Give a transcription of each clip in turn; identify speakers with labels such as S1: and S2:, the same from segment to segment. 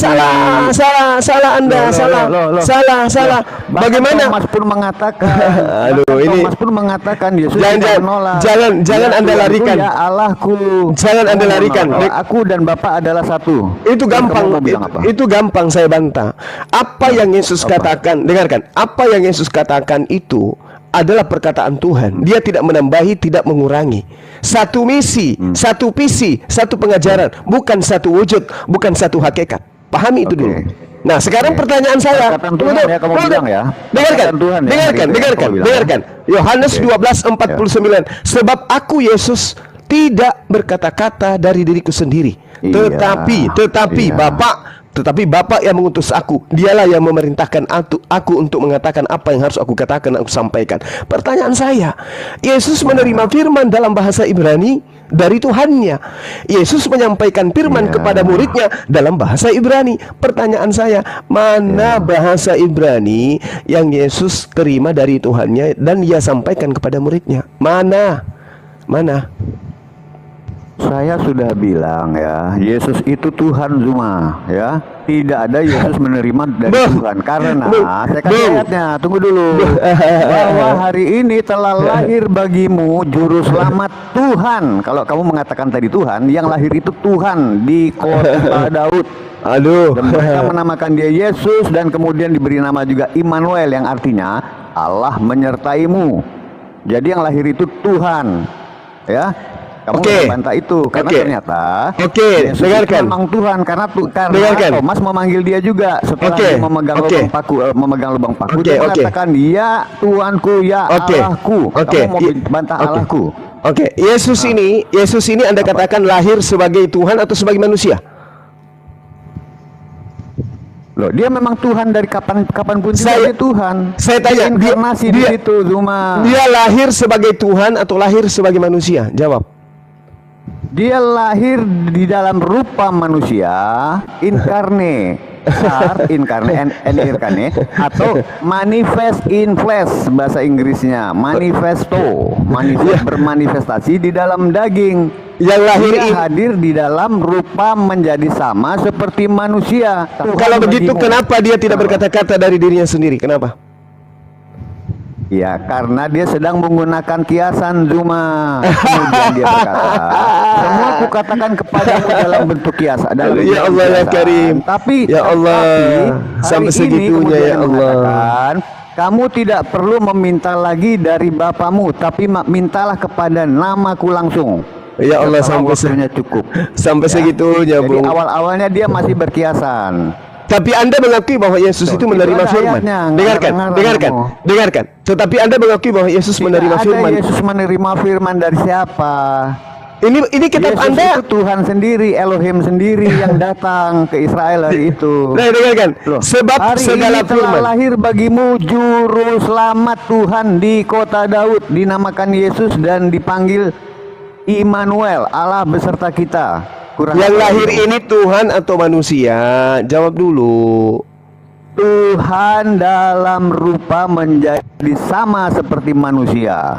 S1: salah Anda, salah. Bagaimana?
S2: Thomas pun mengatakan, Thomas pun mengatakan Yesus tidak menolak.
S1: Jangan Anda larikan.
S2: Ya Allahku.
S1: Jangan Anda larikan.
S2: Aku dan Bapa adalah satu.
S1: Itu gampang. Itu gampang saya bantah. Apa yang Yesus katakan? Dengarkan. Apa yang Yesus katakan itu adalah perkataan Tuhan. Dia tidak menambahi, tidak mengurangi. Satu misi, satu visi, satu pengajaran, bukan satu wujud, bukan satu hakikat. Pahami itu dulu. Nah, sekarang pertanyaan saya. Dengarkan. Yohanes 12:49. Sebab aku Yesus tidak berkata-kata dari diriku sendiri, tetapi Bapa yang mengutus aku, dialah yang memerintahkan aku untuk mengatakan apa yang harus aku katakan, aku sampaikan. Pertanyaan saya, Yesus menerima firman dalam bahasa Ibrani dari Tuhannya. Yesus menyampaikan firman kepada muridnya dalam bahasa Ibrani. Pertanyaan saya, mana bahasa Ibrani yang Yesus terima dari Tuhannya dan Dia sampaikan kepada muridnya? Mana?
S2: Saya sudah bilang ya, Yesus itu Tuhan Zuma ya. Tidak ada Yesus menerima dari Tuhan. Karena saya kasih ayatnya, tunggu dulu. Bahwa hari ini telah lahir bagimu juru selamat Tuhan. Kalau kamu mengatakan tadi Tuhan, yang lahir itu Tuhan di kota Daud. Dan mereka menamakan dia Yesus, dan kemudian diberi nama juga Immanuel, yang artinya Allah menyertaimu. Jadi yang lahir itu Tuhan ya. Kamu bantah itu karena ternyata Yesus dengarkan memang Tuhan, karena Thomas memanggil dia juga setelah dia memegang lubang paku, dia mengatakan ya Tuhanku, ya Allahku. Kamu mau bantah Allahku.
S1: Yesus ini Anda katakan lahir sebagai Tuhan atau sebagai manusia?
S2: Loh, dia memang Tuhan dari kapanpun dia Tuhan.
S1: Saya tanya, dia lahir sebagai Tuhan atau lahir sebagai manusia? Jawab.
S2: Dia lahir di dalam rupa manusia, incarne, atau manifest in flesh bahasa Inggrisnya, bermanifestasi di dalam daging.
S1: Yang lahir
S2: hadir di dalam rupa menjadi sama seperti manusia.
S1: Kalau begitu, kenapa dia tidak berkata-kata dari dirinya sendiri? Kenapa?
S2: Ya, karena dia sedang menggunakan kiasan Zuma. Kemudian dia berkata, semua aku katakan kepadamu dalam bentuk kiasan.
S1: Ya Allah ya Karim.
S2: Tapi
S1: ya Allah, sampai segitunya ya Allah.
S2: Kamu tidak perlu meminta lagi dari Bapamu, tapi mintalah kepada namaku langsung.
S1: Ya Allah, sampai
S2: cukup.
S1: Sampai segitunya,
S2: Bung. Jadi awal-awalnya dia masih berkiasan.
S1: Tapi Anda mengakui bahwa Yesus itu menerima firman. Dengarkan. Tetapi Anda mengakui bahwa Yesus menerima firman.
S2: Yesus menerima firman dari siapa?
S1: Ini kitab
S2: Yesus
S1: Anda.
S2: Itu Tuhan sendiri, Elohim sendiri yang datang ke Israel hari itu.
S1: Nah, dengarkan. Sebab
S2: hari
S1: segala
S2: ini telah lahir bagimu juru selamat Tuhan di kota Daud, dinamakan Yesus dan dipanggil Immanuel, Allah beserta kita.
S1: Yang lahir ini Tuhan atau manusia? Jawab dulu.
S2: Tuhan dalam rupa menjadi sama seperti manusia.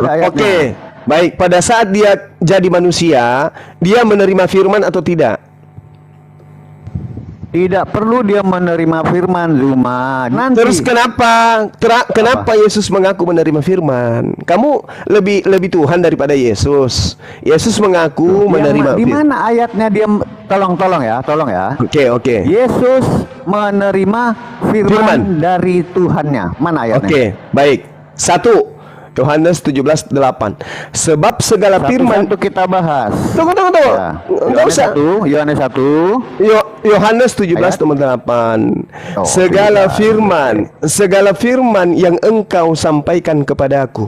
S1: Baik. Pada saat dia jadi manusia, dia menerima firman atau tidak?
S2: Tidak perlu dia menerima firman, Zuma.
S1: Terus kenapa Yesus mengaku menerima firman? Kamu lebih Tuhan daripada Yesus. Yesus mengaku menerima
S2: firman. Di mana ayatnya dia tolong ya.
S1: Oke.
S2: Yesus menerima firman dari Tuhannya. Mana ayatnya?
S1: Baik. 1 Yohanes 17:8. Sebab segala firman
S2: itu kita bahas.
S1: Tunggu.
S2: Ya.
S1: Enggak usah.
S2: Yohanes 1.
S1: Yohanes 17:8. Segala firman yang engkau sampaikan kepadaku.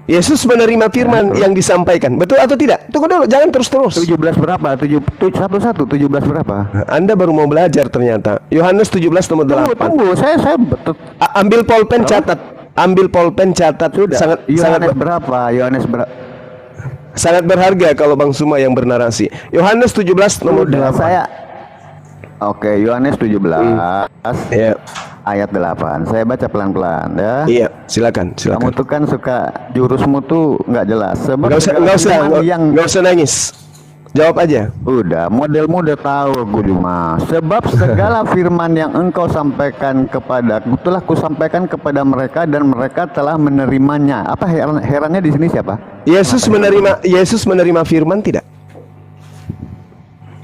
S1: Yesus menerima firman yang disampaikan. Betul atau tidak? Tunggu dulu, jangan terus-terus.
S2: 17 berapa? 17 berapa?
S1: Anda baru mau belajar ternyata. Yohanes 17:8.
S2: Tunggu. Saya
S1: ambil pulpen catat. Sudah. Sangat
S2: berapa? Yohanes berapa?
S1: Sangat berharga kalau Bang Suma yang bernarasi. Yohanes 17:8.
S2: Yohanes 17.
S1: Ya.
S2: Ayat 8. Saya baca pelan-pelan ya.
S1: Iya, silakan.
S2: Kamu tuh kan suka jurusmu tuh nggak jelas.
S1: Nggak usah nangis. Jawab aja.
S2: Udah, modelmu udah tahu aku cuma. Sebab segala firman yang engkau sampaikan kepadaku telah kusampaikan kepada mereka dan mereka telah menerimanya. Apa herannya di sini siapa?
S1: Yesus menerima firman tidak?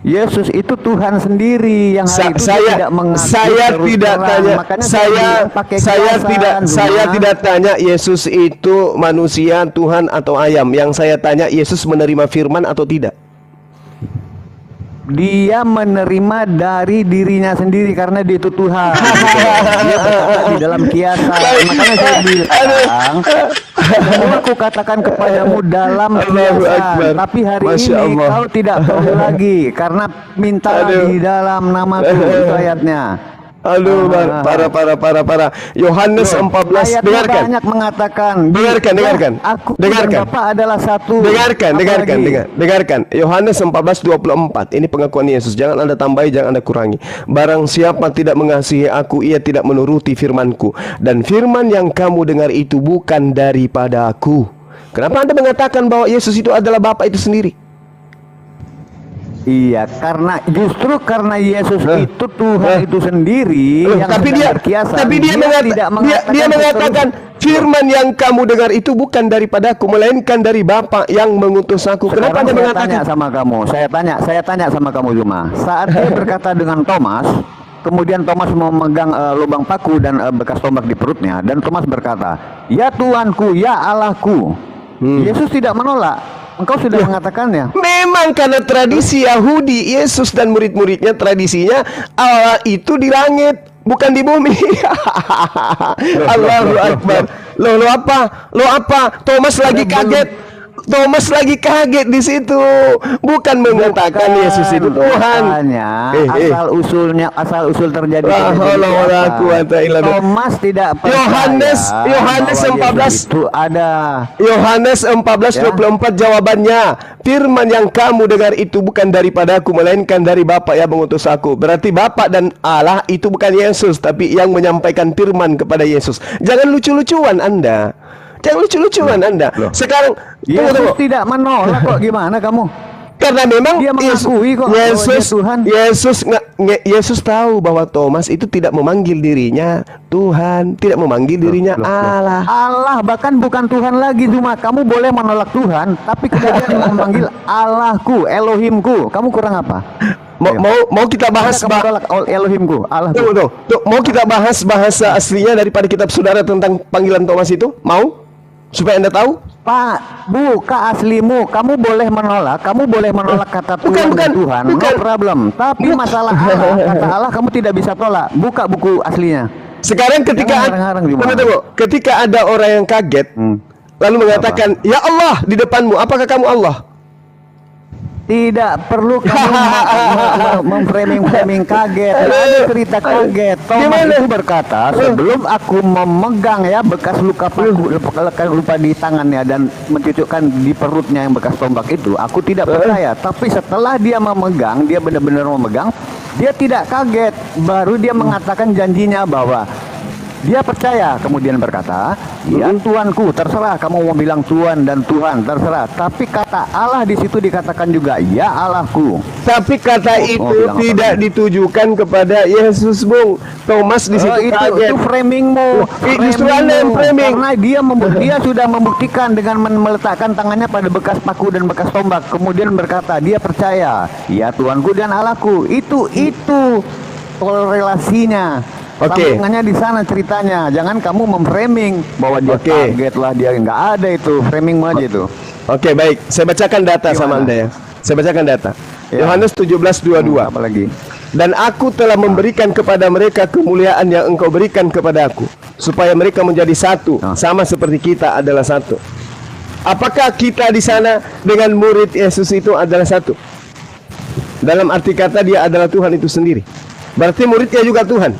S2: Yesus itu Tuhan sendiri yang hari itu tidak mengakui
S1: saya
S2: terus
S1: tidak
S2: terang.
S1: tanya.
S2: Makanya
S1: Saya tidak tanya Yesus itu manusia, Tuhan atau ayam. Yang saya tanya, Yesus menerima firman atau tidak?
S2: Dia menerima dari dirinya sendiri karena dia itu Tuhan. Dia berkata di dalam kiasan. Makanya saya bilang, semua aku katakan kepadamu dalam kiasan. Tapi hari ini kau tidak perlu lagi karena mintalah di dalam namaku. Itu ayatnya.
S1: Aduh, para. Yohanes 14, dengarkan.
S2: Banyak mengatakan.
S1: Dengarkan.
S2: Aku dan Bapa adalah satu.
S1: Dengarkan. Yohanes 14:24. Ini pengakuan Yesus. Jangan Anda tambahi, jangan Anda kurangi. Barang siapa tidak mengasihi aku, ia tidak menuruti firmanku. Dan firman yang kamu dengar itu bukan daripada aku. Kenapa Anda mengatakan bahwa Yesus itu adalah Bapa itu sendiri?
S2: Iya, justru karena Yesus itu Tuhan itu sendiri yang berkiasa.
S1: Tapi dia mengatakan firman yang kamu dengar itu bukan daripadaku, melainkan dari Bapa yang mengutus aku. Kenapa Anda mengatakan?
S2: Saya tanya sama kamu cuma. Saat dia berkata dengan Thomas, kemudian Thomas memegang lubang paku dan bekas tombak di perutnya, dan Thomas berkata, "Ya Tuhanku, ya Allahku." Yesus tidak menolak. Engkau sudah mengatakannya.
S1: Memang karena tradisi Yahudi, Yesus dan murid-muridnya tradisinya Allah itu di langit, bukan di bumi. Allahu Akbar. Lo apa? Thomas lagi kaget. Di situ, bukan mengatakan Yesus itu Tuhan.
S2: Asal usul terjadi.
S1: Thomas
S2: tidak percaya.
S1: Yohanes 14
S2: itu ada.
S1: Yohanes 14:24 jawabannya. Firman yang kamu dengar itu bukan daripadaku, melainkan dari Bapa yang mengutus aku. Berarti Bapa dan Allah itu bukan Yesus, tapi yang menyampaikan firman kepada Yesus. Jangan lucu-lucuan Anda. Sekarang
S2: Yesus tidak menolak kok, gimana kamu?
S1: Karena memang
S2: dia mengakui kok Tuhan.
S1: Yesus tahu bahwa Thomas itu tidak memanggil dirinya Tuhan, tidak memanggil dirinya Allah.
S2: Allah bahkan bukan Tuhan lagi, cuma kamu boleh menolak Tuhan, tapi kemudian memanggil Allahku, Elohimku. Kamu kurang apa?
S1: Mau kita bahas
S2: Elohimku, Allahku.
S1: Tuh, mau kita bahas bahasa aslinya daripada kitab saudara tentang panggilan Thomas itu? Mau? Supaya Anda tahu?
S2: Pak, buka aslimu. Kamu boleh menolak kata Tuhan dan Tuhan, no problem. Tapi masalah Allah, kata Allah kamu tidak bisa tolak. Buka buku aslinya.
S1: Sekarang ketika ada orang yang kaget, lalu mengatakan, "Ya Allah," di depanmu, apakah kamu Allah?
S2: Tidak perlu kamu memframing kaget. Ada cerita kaget. Thomas itu berkata, sebelum aku memegang bekas luka di tangannya dan mencucukkan di perutnya yang bekas tombak itu, aku tidak percaya. Tapi setelah dia memegang, dia benar-benar memegang, dia tidak kaget. Baru dia mengatakan janjinya bahwa dia percaya, kemudian berkata, "Ya Tuanku, terserah kamu mau bilang Tuhan dan Tuhan, terserah." Tapi kata Allah di situ dikatakan juga, "Ya Allahku."
S1: Tapi kata itu tidak ditujukan kepada Yesus, Bung. Thomas di situ kaget.
S2: Itu framingmu.
S1: Justru Anda yang framing.
S2: Karena dia sudah membuktikan dengan meletakkan tangannya pada bekas paku dan bekas tombak. Kemudian berkata, dia percaya, "Ya Tuanku dan Allahku." Itu korelasinya. Sambungannya di sana ceritanya. Jangan kamu memframing bahwa dia kaget lah, dia nggak ada itu. Framingmu aja itu.
S1: Oke, baik. Saya bacakan data sama Anda ya. Saya bacakan data. Yohanes 17:22.
S2: Apalagi?
S1: Dan aku telah memberikan kepada mereka kemuliaan yang engkau berikan kepada aku, supaya mereka menjadi satu, sama seperti kita adalah satu. Apakah kita di sana dengan murid Yesus itu adalah satu? Dalam arti kata dia adalah Tuhan itu sendiri. Berarti muridnya juga Tuhan.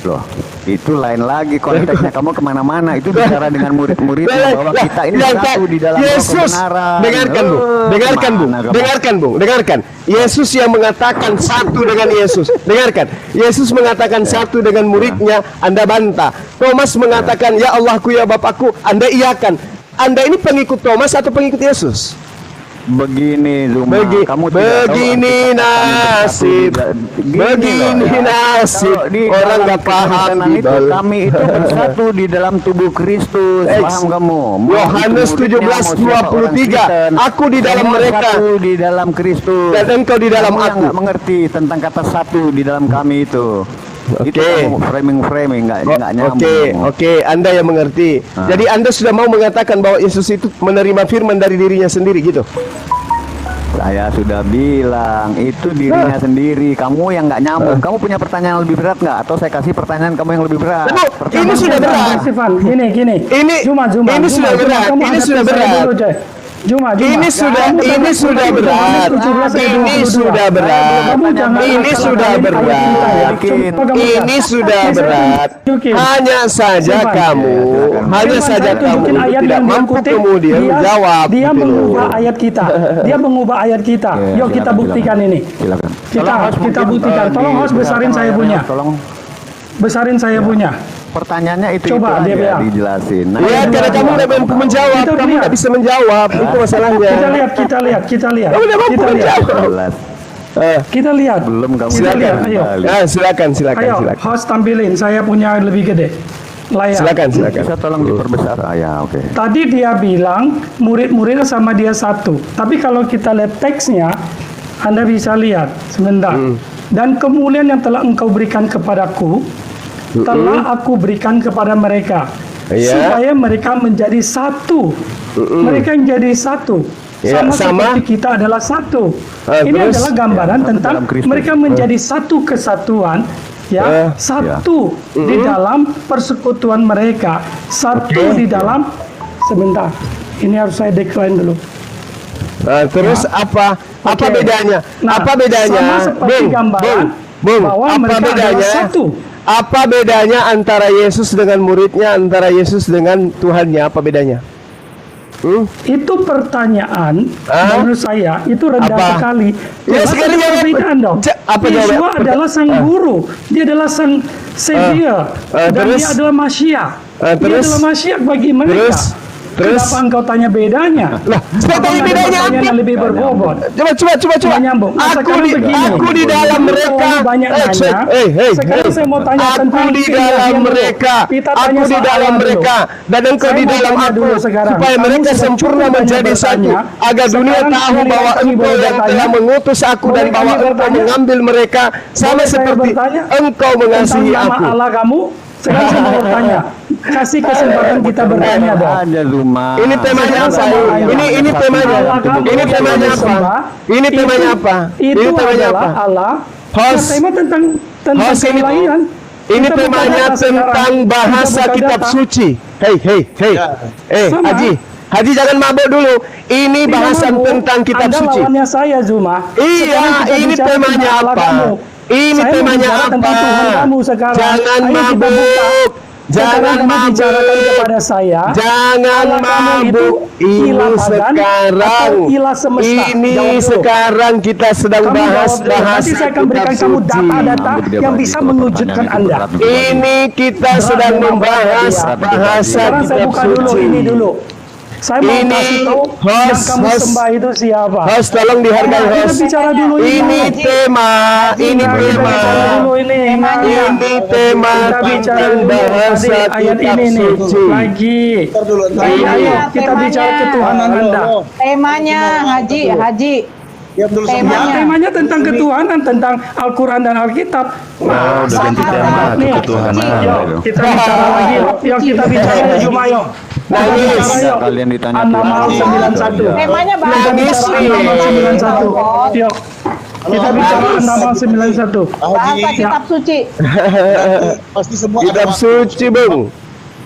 S2: Loh, itu lain lagi konteksnya. Kamu kemana-mana. Itu bicara dengan murid-muridnya bahwa kita ini satu di dalam
S1: Yesus.
S2: kebenaran.
S1: Dengarkan Bung. Yesus yang mengatakan satu dengan Yesus. Dengarkan. Yesus mengatakan satu dengan muridnya, Anda bantah. Thomas mengatakan, "Ya Allahku, ya Bapakku," Anda iakan. Anda ini pengikut Thomas atau pengikut Yesus?
S2: Begini Zuma, kamu tidak
S1: begini
S2: tahu
S1: nasib, begini nasib. Orang nggak paham
S2: itu, kami itu bersatu di dalam tubuh Kristus. Paham kamu?
S1: Yohanes 17:23. Aku di dalam mereka,
S2: di dalam Kristus.
S1: dan engkau di dalam
S2: Kamu yang
S1: aku.
S2: nggak mengerti tentang kata satu di dalam kami itu. Itu
S1: Oke.
S2: kamu framing nggak nyambung.
S1: Oke, Anda yang mengerti. Jadi Anda sudah mau mengatakan bahwa Yesus itu menerima firman dari dirinya sendiri gitu.
S2: Saya sudah bilang itu dirinya sendiri. Kamu yang nggak nyambung. Kamu punya pertanyaan yang lebih berat nggak? Atau saya kasih pertanyaan kamu yang lebih berat?
S1: Ini sudah berat.
S3: Gini.
S1: Ini sudah berat. Ini sudah berat. Ini sudah berat. Ini sudah berat. Ini sudah berat. Ini sudah berat. Hanya saja kamu tidak mampu kemudian menjawab.
S3: Dia
S1: gitu loh.
S3: mengubah ayat kita. Dia mengubah ayat kita. Yuk kita buktikan ini.
S2: Silakan.
S3: Kita buktikan. Tolong host besarin saya punya.
S2: Tolong.
S3: Besarin saya punya.
S2: Pertanyaannya itu
S3: Coba,
S2: aja
S3: dia bilang.
S2: dijelasin. Nah,
S1: Ya, karena kamu tidak mampu menjawab,
S3: Kita
S1: kamu
S3: lihat.
S1: tidak bisa menjawab, itu masalahnya.
S3: Kita lihat.
S1: Kamu tidak mampu menjawab.
S2: jelas.
S3: Kita lihat.
S2: Belum kamu
S3: Kita lihat. Ayo.
S1: Silakan.
S3: Ayo, host tampilin. Saya punya lebih gede. Layar.
S1: Silakan.
S2: Bisa tolong diperbesar. Ya, oke.
S3: Tadi dia bilang murid-muridnya sama dia satu. Tapi kalau kita lihat teksnya, Anda bisa lihat sebentar. Dan kemuliaan yang telah engkau berikan kepadaku, telah aku berikan kepada mereka,
S1: Iya.
S3: supaya mereka menjadi satu. Mereka menjadi satu.
S1: Ya,
S3: Sama
S1: sama.
S3: seperti kita adalah satu. Ini
S1: Terus?
S3: adalah gambaran
S2: Ya,
S3: tentang
S2: dalam Kristus.
S3: mereka menjadi satu kesatuan. Ya, satu di dalam persekutuan mereka, satu di dalam sebentar. Ini harus saya decline dulu.
S1: Terus apa
S3: Oke.
S1: bedanya?
S3: Nah,
S1: Apa bedanya?
S3: sama seperti gambaran bahwa
S1: apa
S3: mereka
S1: bedanya?
S3: adalah satu.
S1: Apa bedanya antara Yesus dengan muridnya, antara Yesus dengan Tuhannya? Apa bedanya?
S3: Itu pertanyaan menurut saya itu rendah
S1: Apa?
S3: sekali.
S1: Ya,
S3: Jelas
S1: sekali
S3: ada
S1: jawab.
S3: perbedaan dong.
S1: Apa
S3: Yesua
S1: jawab?
S3: adalah sang guru, dia adalah sang savior, dan
S1: terus?
S3: dia adalah Masyiah. Dia
S1: terus?
S3: adalah Masyiah bagi mereka.
S1: Terus?
S3: Kenapa engkau tanya bedanya?
S1: Lah, saya
S3: Apa
S1: tanya
S3: ada
S1: bedanya
S3: pertanyaan
S1: apa?
S3: yang lebih berbobot?
S1: Coba.
S3: Nggak nyambung. Nah, sekarang begini.
S1: Aku di dalam
S3: Kamu
S1: mereka.
S3: terlalu banyak nanya. Sekarang saya mau tanya
S1: Aku
S3: tentang
S1: di dalam
S3: keyakinan dulu.
S1: mereka.
S3: Kita
S1: Aku
S3: tanya
S1: di
S3: soal
S1: dalam
S3: dulu.
S1: mereka. Dan engkau
S3: Saya
S1: di
S3: mau
S1: dalam
S3: tanya
S1: aku.
S3: dulu sekarang.
S1: Supaya
S3: Kamu
S1: mereka
S3: sudah
S1: sempurna
S3: cukup
S1: menjadi
S3: banyak
S1: satu.
S3: bertanya.
S1: Agar dunia
S3: Sekarang
S1: tahu
S3: giliran
S1: bahwa
S3: kami
S1: engkau
S3: boleh
S1: yang
S3: bertanya.
S1: telah mengutus aku. Dan
S3: Boleh
S1: bahwa
S3: kami
S1: engkau
S3: bertanya?
S1: mengambil mereka. Sama
S3: Boleh saya
S1: seperti
S3: bertanya?
S1: engkau mengasihi
S3: Tentang nama
S1: aku.
S3: Allah kamu. Sekarang saya mau bertanya. Kasih kesempatan kita bertanya dong.
S2: Ada Zuma.
S1: Ini temanya apa? Ini temanya. Ini temanya apa? Ini temanya apa?
S3: Itu
S1: Ini temanya
S3: adalah
S1: apa?
S3: Allah.
S1: Host.
S3: Tema tentang
S1: Host, ini-
S3: kelahiran.
S1: Ini
S3: Kita buka
S1: temanya
S3: data sekarang.
S1: tentang bahasa
S3: Kita buka
S1: kitab
S3: data.
S1: suci. Hei.
S3: Sama.
S1: Haji jangan mabuk dulu. Ini
S3: Tidak
S1: bahasan
S3: mau.
S1: tentang kitab
S3: Anda
S1: suci.
S3: lawannya saya, Zuma.
S1: Iya,
S3: Sekarang kita
S1: ini
S3: bicara
S1: temanya
S3: tentang Allah
S1: apa?
S3: kamu.
S1: Ini
S3: Saya
S1: temanya
S3: mau bicara
S1: apa?
S3: tentang Tuhan kamu sekarang.
S1: Jangan
S3: Ayo kita buka.
S1: mabuk.
S3: Sekarang
S1: Jangan
S3: kamu bicarakan
S1: mabuk.
S3: kepada saya.
S1: Jangan
S3: Allah kamu itu
S1: mabuk. Ini
S3: ilah pagan
S1: sekarang.
S3: atau ilah semesta?
S1: Ini
S3: Jawab dulu.
S1: sekarang kita sedang
S3: Kamu
S1: bahas
S3: jawab dulu. Nanti saya akan berikan
S1: kitab
S3: kamu
S1: suci.
S3: data-data yang bisa mengejutkan Anda.
S1: Ini kita sedang membahas bahasa
S3: Sekarang saya
S1: kitab
S3: buka dulu
S1: suci.
S3: ini dulu. Saya mau
S1: Ini
S3: kasih tahu yang
S1: host,
S3: kamu
S1: host.
S3: sembah itu siapa.
S1: Host, tolong dihargai
S3: Kita
S1: host.
S3: bicara dulu
S1: Ini tema, ini
S3: Kita
S1: tema.
S3: bicara dulu ini.
S1: Ini tema
S3: Kita bicara
S1: tentang
S3: dulu
S1: bahasa
S3: tadi ayat
S1: kitab
S3: ini nih.
S1: suci.
S3: Lagi.
S1: Ini.
S3: Ayo kita bicara ketuhanan Anda.
S4: Temanya Haji.
S3: Ya,
S4: Temanya.
S3: temanya tentang ketuhanan, tentang Al-Quran dan Alkitab.
S2: udah ganti tema
S3: Nih,
S2: ketuhanan.
S3: yuk, kita bicara lagi. Yuk, kita bicara ya, Juma, yuk.
S1: Nangis.
S2: Bisa kalian ditanya
S3: An-Namal
S2: Tuhan.
S3: 91.
S4: Temanya
S3: Kita
S4: bagus.
S3: bicara An-Namal 91. Yuk. Kita bicara An-Namal 91.
S4: Bahasa kitab suci.
S5: Pasti semua
S1: Kitab suci, Bung.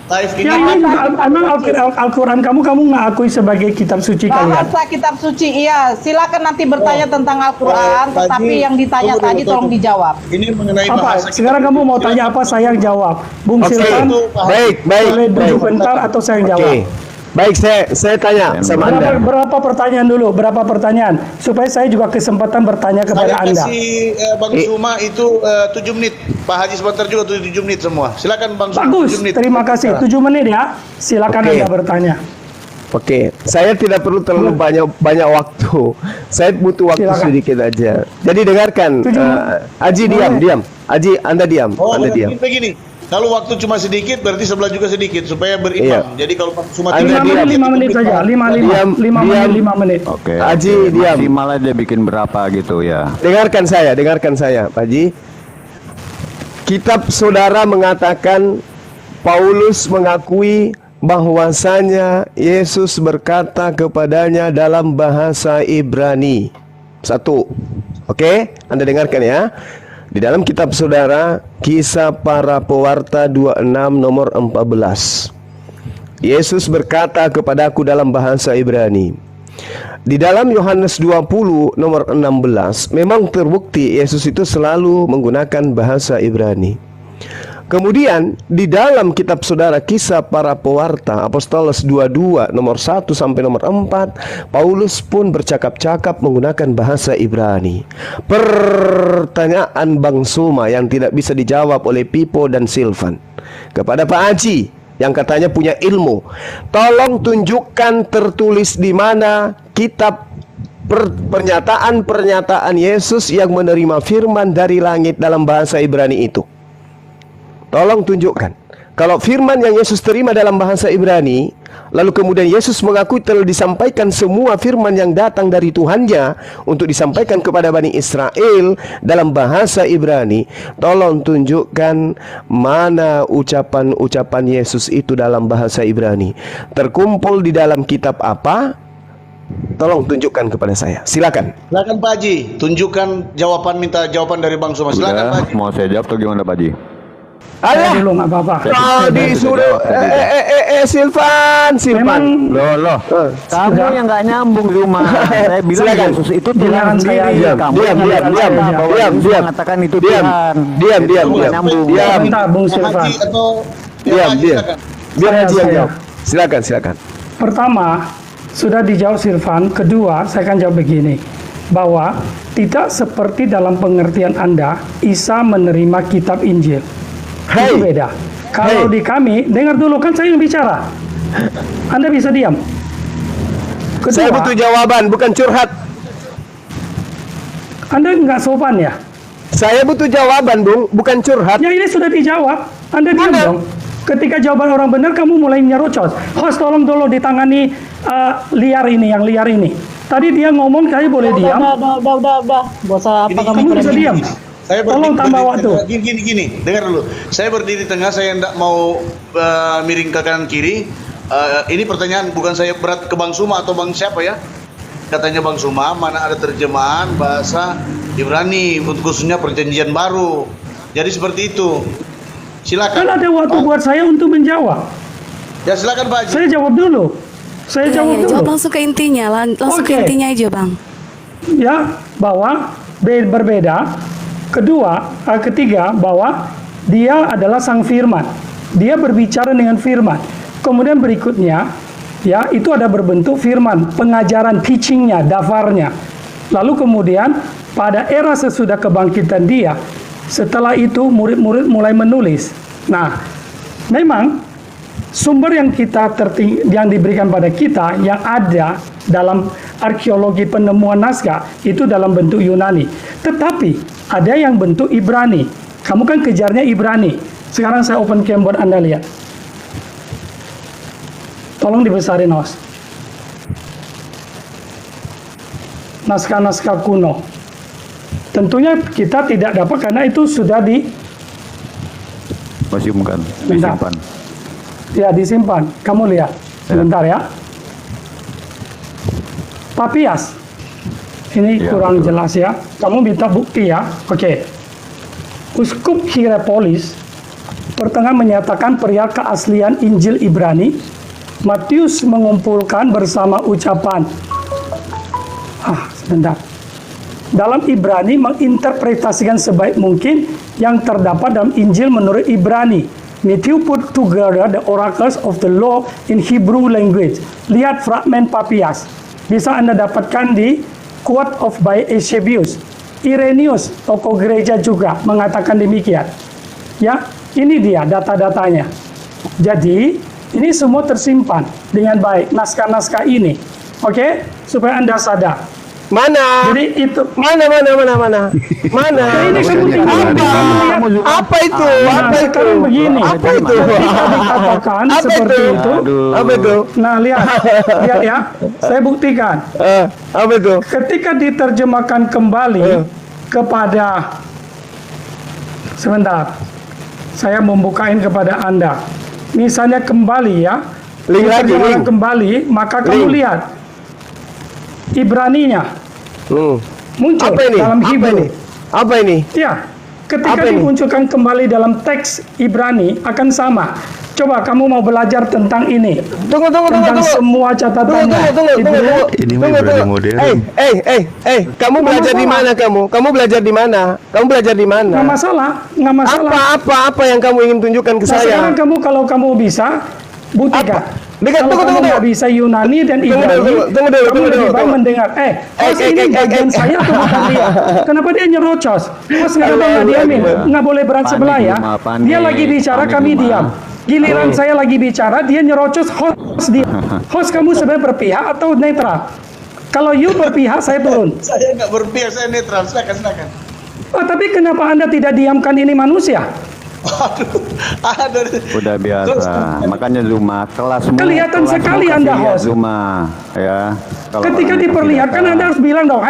S5: live
S3: Ya ini juga emang Al-Quran kamu ngakui sebagai kitab suci kalian.
S4: Bahasa kitab suci, iya. Silakan nanti bertanya tentang Al-Quran,
S5: Pak
S4: tetapi
S5: Haji,
S4: yang ditanya
S5: tunggu dulu,
S4: tadi tolong
S5: tunggu.
S4: dijawab.
S5: Ini mengenai
S3: Apa?
S5: bahasa
S3: Sekarang kamu mau tanya apa? Saya yang jawab. Bung
S1: Oke.
S3: silakan.
S1: Baik.
S3: Boleh duduk bentar atau saya yang jawab.
S1: Oke. Baik, saya tanya sama Anda.
S3: Berapa pertanyaan dulu? Berapa pertanyaan? Supaya saya juga kesempatan bertanya kepada
S5: Saya
S3: Anda.
S5: kasih Bang Zuma itu 7 menit. Pak Haji sebentar juga 7 menit semua. Silakan Bang Zuma
S3: Bagus,
S5: 7 menit.
S3: terima kasih. 7 menit ya. Silakan
S1: Oke.
S3: Anda bertanya.
S1: Oke, saya tidak perlu terlalu banyak waktu. Saya butuh waktu
S3: Silakan.
S1: sedikit aja. Jadi dengarkan, Aji diam. Aji, Anda diam.
S5: Oh,
S1: Anda diam.
S5: begini. Kalau waktu cuma sedikit, berarti sebelah juga sedikit supaya berimbang.
S1: Iya.
S5: Jadi kalau cuma
S1: Anda
S3: 5 menit saja, 5 menit.
S2: Oke.
S1: Aji,
S2: oke.
S1: diam.
S2: Maksimal aja bikin berapa gitu ya.
S1: Dengarkan saya, Pak Haji. Kitab saudara mengatakan Paulus mengakui bahwasanya Yesus berkata kepadanya dalam bahasa Ibrani. 1. Oke, Anda dengarkan ya. Di dalam kitab saudara Kisah Para Pewarta 26 nomor 14. Yesus berkata kepadaku dalam bahasa Ibrani. Di dalam Yohanes 20 nomor 16 memang terbukti Yesus itu selalu menggunakan bahasa Ibrani. Kemudian di dalam kitab saudara Kisah Para Pewarta Apostolos 22 nomor 1 sampai nomor 4, Paulus pun bercakap-cakap menggunakan bahasa Ibrani. Pertanyaan Bang Suma yang tidak bisa dijawab oleh Pipo dan Silvan kepada Pak Haji yang katanya punya ilmu, tolong tunjukkan tertulis di mana kitab pernyataan Yesus yang menerima firman dari langit dalam bahasa Ibrani itu. Tolong tunjukkan. Kalau firman yang Yesus terima dalam bahasa Ibrani, lalu kemudian Yesus mengaku telah disampaikan semua firman yang datang dari Tuhannya untuk disampaikan kepada Bani Israel dalam bahasa Ibrani, tolong tunjukkan mana ucapan-ucapan Yesus itu dalam bahasa Ibrani. Terkumpul di dalam kitab apa? Tolong tunjukkan kepada saya. Silakan.
S5: Silakan Pak Haji, tunjukkan jawaban, minta jawaban dari Bang Suma. Silakan Pak
S2: Udah,
S5: Haji.
S2: mau saya jawab atau gimana Pak Haji?
S3: Saya dulu nggak apa-apa.
S1: Disuruh Silvan.
S2: Loh. Kamu yang nggak nyambung cuma. Saya bilang
S1: Silakan.
S2: Yesus itu
S3: Giliran
S2: Tuhan
S3: saya
S2: sendiri.
S3: aja.
S2: Kamu
S1: Diam.
S2: mengatakan itu Tuhan.
S1: Diam.
S2: Nggak nyambung.
S1: Diam.
S3: Bentar, Bung
S5: Pak
S3: Silvan.
S5: Haji atau
S1: Diam.
S5: silakan.
S1: Biar Haji yang
S3: Saya.
S1: jawab. Silakan.
S3: Pertama, sudah dijawab Silvan. Kedua, saya akan jawab begini. Bahwa tidak seperti dalam pengertian Anda, Isa menerima kitab Injil. Itu beda. Kalau di kami, dengar dulu, kan saya yang bicara. Anda bisa diam. Kedua,
S1: Saya butuh jawaban, bukan curhat.
S3: Anda nggak sopan ya?
S1: Saya butuh jawaban, Bung, bukan curhat.
S3: Ya ini sudah dijawab. Anda diam
S1: Mana?
S3: dong. Ketika jawaban orang benar, kamu mulai nyerocos. Host, tolong dulu ditangani liar ini. Tadi dia ngomong, saya boleh diam.
S4: Udah. Bosa apa
S3: Kamu bisa diam.
S5: Saya
S3: Tolong tambah waktu.
S5: Gini, dengar dulu. Saya berdiri di tengah, saya tidak mau miring ke kanan kiri. Ini pertanyaan bukan saya berat ke Bang Suma atau Bang siapa ya? Katanya Bang Suma, mana ada terjemahan bahasa Ibrani, khususnya perjanjian baru. Jadi seperti itu. Silakan.
S3: Kan ada waktu buat saya untuk menjawab.
S5: Ya silakan Pak Haji.
S3: Saya jawab dulu.
S6: Jawab langsung ke intinya, langsung ke
S3: Oke.
S6: intinya aja Bang.
S3: Ya, bahwa berbeda. Ketiga, bahwa dia adalah sang firman. Dia berbicara dengan firman. Kemudian berikutnya, ya, itu ada berbentuk firman, pengajaran, teachingnya, dafarnya. Lalu kemudian pada era sesudah kebangkitan dia, setelah itu murid-murid mulai menulis. Nah, memang sumber yang yang diberikan pada kita yang ada dalam arkeologi penemuan naskah itu dalam bentuk Yunani. Tetapi ada yang bentuk Ibrani. Kamu kan kejarnya Ibrani. Sekarang saya open cam buat Anda lihat. Tolong dibesarin, host. Naskah-naskah kuno. Tentunya kita tidak dapat karena itu sudah
S2: Masih bukan
S3: Bentar.
S2: disimpan.
S3: disimpan. Kamu lihat. Sebentar ya. Papias. Ini
S2: Ya,
S3: kurang
S2: betul.
S3: jelas ya. Kamu minta bukti ya. Oke. Uskup Hierapolis pertengahan menyatakan perihal keaslian Injil Ibrani. Matius mengumpulkan bersama ucapan. Sebentar. Dalam Ibrani menginterpretasikan sebaik mungkin yang terdapat dalam Injil menurut Ibrani. Matthew put together the oracles of the law in Hebrew language. Lihat fragmen Papias. Bisa Anda dapatkan di Quote of by Eusebius. Irenaeus, tokoh gereja juga mengatakan demikian. Ya, ini dia data-datanya. Jadi, Ini semua tersimpan dengan baik, naskah-naskah ini. Oke? Supaya Anda sadar.
S1: Mana?
S3: Jadi itu
S1: Mana?
S3: ini kamu tinggal
S1: Apa itu?
S3: Nah,
S1: Apa itu?
S3: sekarang begini.
S1: Apa itu?
S3: Ketika dikatakan
S1: Apa
S3: seperti itu,
S1: Apa itu?
S3: nah lihat ya, saya buktikan.
S1: Apa itu?
S3: Ketika diterjemahkan kembali kepada, sebentar, saya membukain kepada Anda. Misalnya kembali ya,
S1: Link lagi,
S3: diterjemahkan
S1: link.
S3: kembali, maka kamu
S1: Link.
S3: lihat Ibraninya muncul
S1: Apa ini?
S3: dalam
S1: Apa
S3: Hebrew.
S1: ini? Apa ini?
S3: Ya, ketika
S1: Apa ini?
S3: dimunculkan kembali dalam teks Ibrani akan sama. Coba kamu mau belajar tentang ini,
S1: Tunggu.
S3: tentang semua catatannya.
S1: Tunggu.
S7: Ini mah Ibrani modern.
S1: Kamu belajar di mana kamu? Kamu belajar di mana? Kamu belajar di mana?
S3: Nggak masalah, nggak masalah.
S1: Apa yang kamu ingin tunjukkan ke
S3: Nah,
S1: saya?
S3: sekarang kalau kamu bisa, buktikan.
S1: Dengar,
S3: Kalau kamu nggak bisa Yunani dan Ibrani,
S1: tunggu dulu,
S3: kamu lebih baik
S1: tunggu.
S3: mendengar. Host ini bagian saya atau bukan dia? Kenapa dia nyerocos? Host nggak diamin, nggak boleh berat sebelah ya.
S2: Pani,
S3: Dia lagi bicara,
S2: Pani
S3: kami
S2: Juma.
S3: diam. Giliran saya lagi bicara, dia nyerocos host dia. Host kamu sebenarnya berpihak atau netral? Kalau you berpihak, saya turun.
S5: Saya nggak berpihak, saya netral. Silakan.
S3: Oh, tapi kenapa Anda tidak diamkan ini manusia?
S5: Aduh, ada.
S2: Udah biasa. Makanya Zuma kelasmu.
S3: Kelihatan
S2: kelasmu
S3: sekali
S2: kasih
S3: Anda,
S2: lihat
S3: host.
S2: Zuma, ya. Kalau
S3: Ketika
S2: orang
S3: diperlihatkan
S2: tidak
S3: Anda harus bilang dong,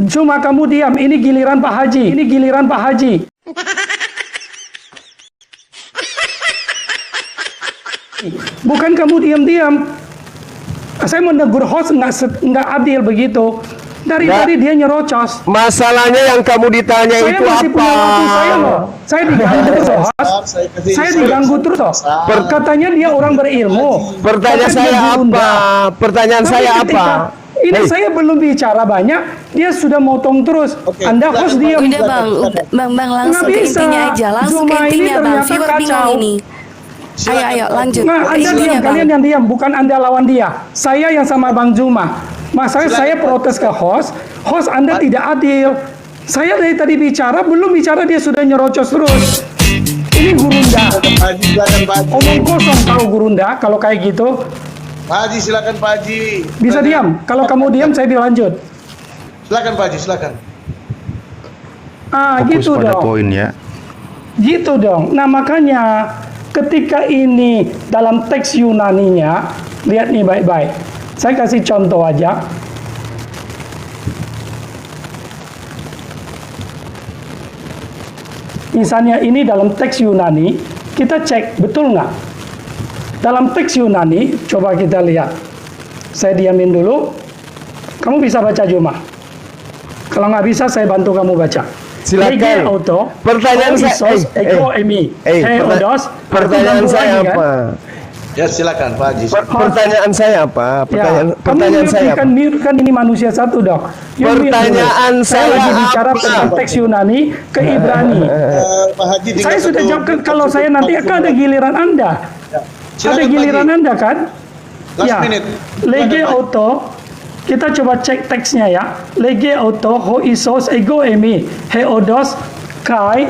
S3: cuma kamu diam, ini giliran Pak Haji, ini giliran Pak Haji. Bukan kamu diam-diam. Saya menegur host nggak adil begitu. Dari tadi dia nyerocos.
S1: Masalahnya yang kamu ditanya
S3: Saya
S1: itu
S3: masih
S1: apa?
S3: punya waktu saya loh. Saya diganggu terus loh, host. Saya diganggu terus loh. Katanya dia orang berilmu.
S1: Pertanyaan
S3: Kata
S1: saya
S3: dia gurunda.
S1: apa? Pertanyaan
S3: Tapi
S1: saya
S3: ketika
S1: apa?
S3: Ini
S1: Hei.
S3: saya belum bicara banyak, dia sudah motong terus. Anda host diam.
S6: Udah bang, langsung
S3: Nggak
S6: ke
S3: bisa.
S6: intinya aja. Langsung ke
S3: Zuma ini
S6: intinya bang.
S3: ternyata
S6: Viewer bingung
S3: kacau.
S6: ini. Ayo, lanjut.
S3: Nah,
S6: Ke
S3: Anda
S6: intinya,
S3: diam,
S6: Bang.
S3: kalian yang diam, bukan Anda lawan dia. Saya yang sama Bang Zuma. Masalahnya saya protes ke host Anda tidak adil. Saya dari tadi bicara, belum bicara dia sudah nyerocos terus. Ini gurunda.
S5: Pak Haji, silakan Pak Haji.
S3: Omong kosong tahu gurunda kalau kayak gitu.
S5: Pak Haji, silakan Pak Haji.
S3: Bisa diam. Kalau kamu diam, saya dilanjut.
S5: Silakan Pak Haji, silakan.
S7: Fokus
S3: Gitu
S7: pada
S3: dong.
S7: poin ya.
S3: Gitu dong. Nah makanya ketika ini dalam teks Yunaninya, lihat nih baik-baik. Saya kasih contoh aja. Misalnya ini dalam teks Yunani, kita cek betul nggak? Dalam teks Yunani, coba kita lihat. Saya diamin dulu. Kamu bisa baca Juma. Kalau nggak bisa, saya bantu kamu baca.
S1: Silakan.
S3: Lege auto.
S1: Pertanyaan saya-
S3: oisos, ego emi. Odos.
S1: Pertanyaan
S3: Aku
S1: saya
S3: ganggu lagi, kan?
S1: apa?
S5: Ya silakan Pak Haji.
S1: Pertanyaan saya apa?
S3: Ya,
S1: Pertanyaan saya apa?
S3: kan ini manusia satu dong. You mute
S1: Pertanyaan
S3: dulu.
S1: saya
S3: lagi bicara
S1: apa?
S3: tentang teks Yunani ke Ibrani.
S5: Pak Haji tinggal
S3: Saya sudah
S5: satu-
S3: jawab kalau saya nanti akan ada giliran Anda.
S5: Silakan,
S3: Ada
S5: Pak
S3: giliran
S5: Haji.
S3: Anda kan?
S5: Last minute.
S3: Lege
S5: Silakan, Pak.
S3: auto. Kita coba cek teksnya ya. Lege auto ho isos ego emi he odos kai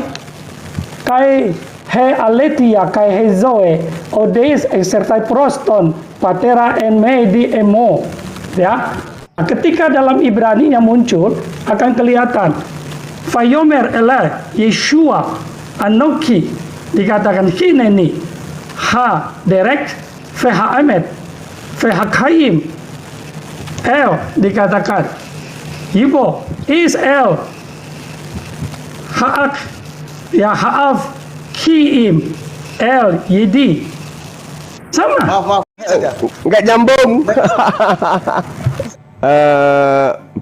S3: he aletia kai he zoe odeis exertai proston patera en me di emo ya. Nah, ketika dalam Ibrani yang muncul akan kelihatan Fayomer elah Yeshua Anoki dikatakan hineni ha direct feha amet feha kaim El dikatakan Yibo is El Haak ya Haaf Kiim El Yidi sama.
S5: Maaf saja.
S1: Nggak nyambung.